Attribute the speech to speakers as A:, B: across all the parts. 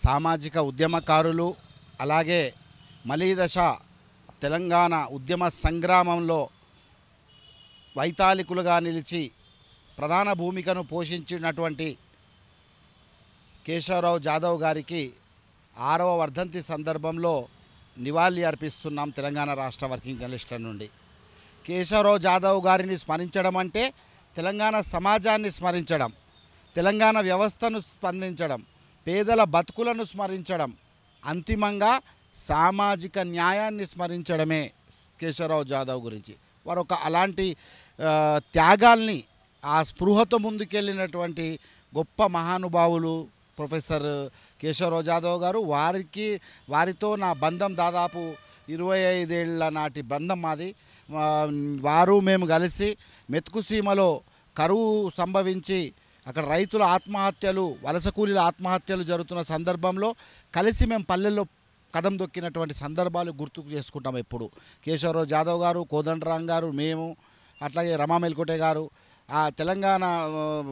A: సామాజిక ఉద్యమకారులు అలాగే మలీదశ తెలంగాణ ఉద్యమ సంగ్రామంలో వైతాళికులుగా నిలిచి ప్రధాన భూమికను పోషించినటువంటి కేశవరావు జాదవ్ గారికి 6వ వర్ధంతి సందర్భంలో నివాళి అర్పిస్తున్నాం. తెలంగాణ రాష్ట్ర వర్కింగ్ జర్నలిస్టుల నుండి కేశవరావు జాదవ్ గారిని స్మరించడం అంటే తెలంగాణ సమాజాన్ని స్మరించడం, తెలంగాణ వ్యవస్థను స్పందించడం, పేదల బతుకులను స్మరించడం, అంతిమంగా సామాజిక న్యాయాన్ని స్మరించడమే కేశవరావు జాదవ్ గురించి. వారు అలాంటి త్యాగాల్ని ఆ స్పృహతో ముందుకెళ్ళినటువంటి గొప్ప మహానుభావులు ప్రొఫెసర్ కేశవరావు జాదవ్ గారు. వారితో నా బంధం దాదాపు 25 ఏళ్ల నాటి బంధం మాది. వారు మేము కలిసి మెతుకు సీమలో కరువు సంభవించి అక్కడ రైతుల ఆత్మహత్యలు, వలస కూలీల ఆత్మహత్యలు జరుగుతున్న సందర్భంలో కలిసి మేము పల్లెల్లో కదం దొక్కినటువంటి సందర్భాలు గుర్తుకు చేసుకుంటాం ఎప్పుడు. కేశవరావు జాదవ్ గారు, కోదండరాం గారు, మేము, అట్లాగే రమా మెల్కోటే గారు, ఆ తెలంగాణ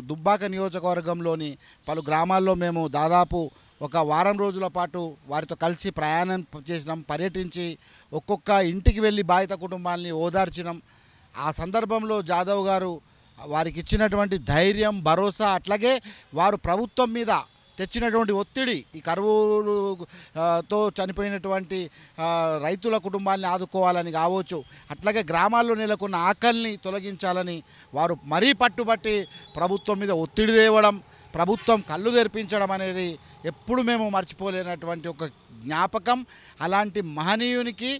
A: దుబ్బాక నియోజకవర్గంలోని పలు గ్రామాల్లో మేము దాదాపు ఒక వారం రోజుల పాటు వారితో కలిసి ప్రయాణం చేసినాం, పర్యటించి ఒక్కొక్క ఇంటికి వెళ్ళి బాధిత కుటుంబాలని ఓదార్చినాం. ఆ సందర్భంలో జాదవ్ గారు వారికి ఇచ్చినటువంటి ధైర్యం, భరోసా, అట్లాగే వారు ప్రభుత్వం మీద తెచ్చినటువంటి ఒత్తిడి, ఈ కరువుతో చనిపోయినటువంటి రైతుల కుటుంబాలని ఆదుకోవాలని కావచ్చు, అట్లాగే గ్రామాల్లో నెలకొన్న ఆకలిని తొలగించాలని వారు మరీ పట్టుబట్టి ప్రభుత్వం మీద ఒత్తిడి తేవడం, ప్రభుత్వం కళ్ళు తెరిపించడం అనేది ఎప్పుడు మేము మర్చిపోలేనటువంటి ఒక జ్ఞాపకం. అలాంటి మహనీయునికి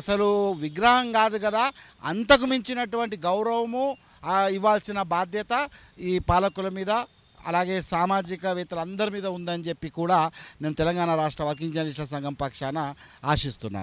A: అసలు విగ్రహం కాదు కదా, అంతకు మించినటువంటి గౌరవము ఇవ్వాల్సిన బాధ్యత ఈ పాలకుల మీద అలాగే సామాజికవేత్తలందరి మీద ఉందని చెప్పి కూడా నేను తెలంగాణ రాష్ట్ర వర్కింగ్ జర్నలిస్టుల సంఘం పక్షాన ఆశిస్తున్నాను.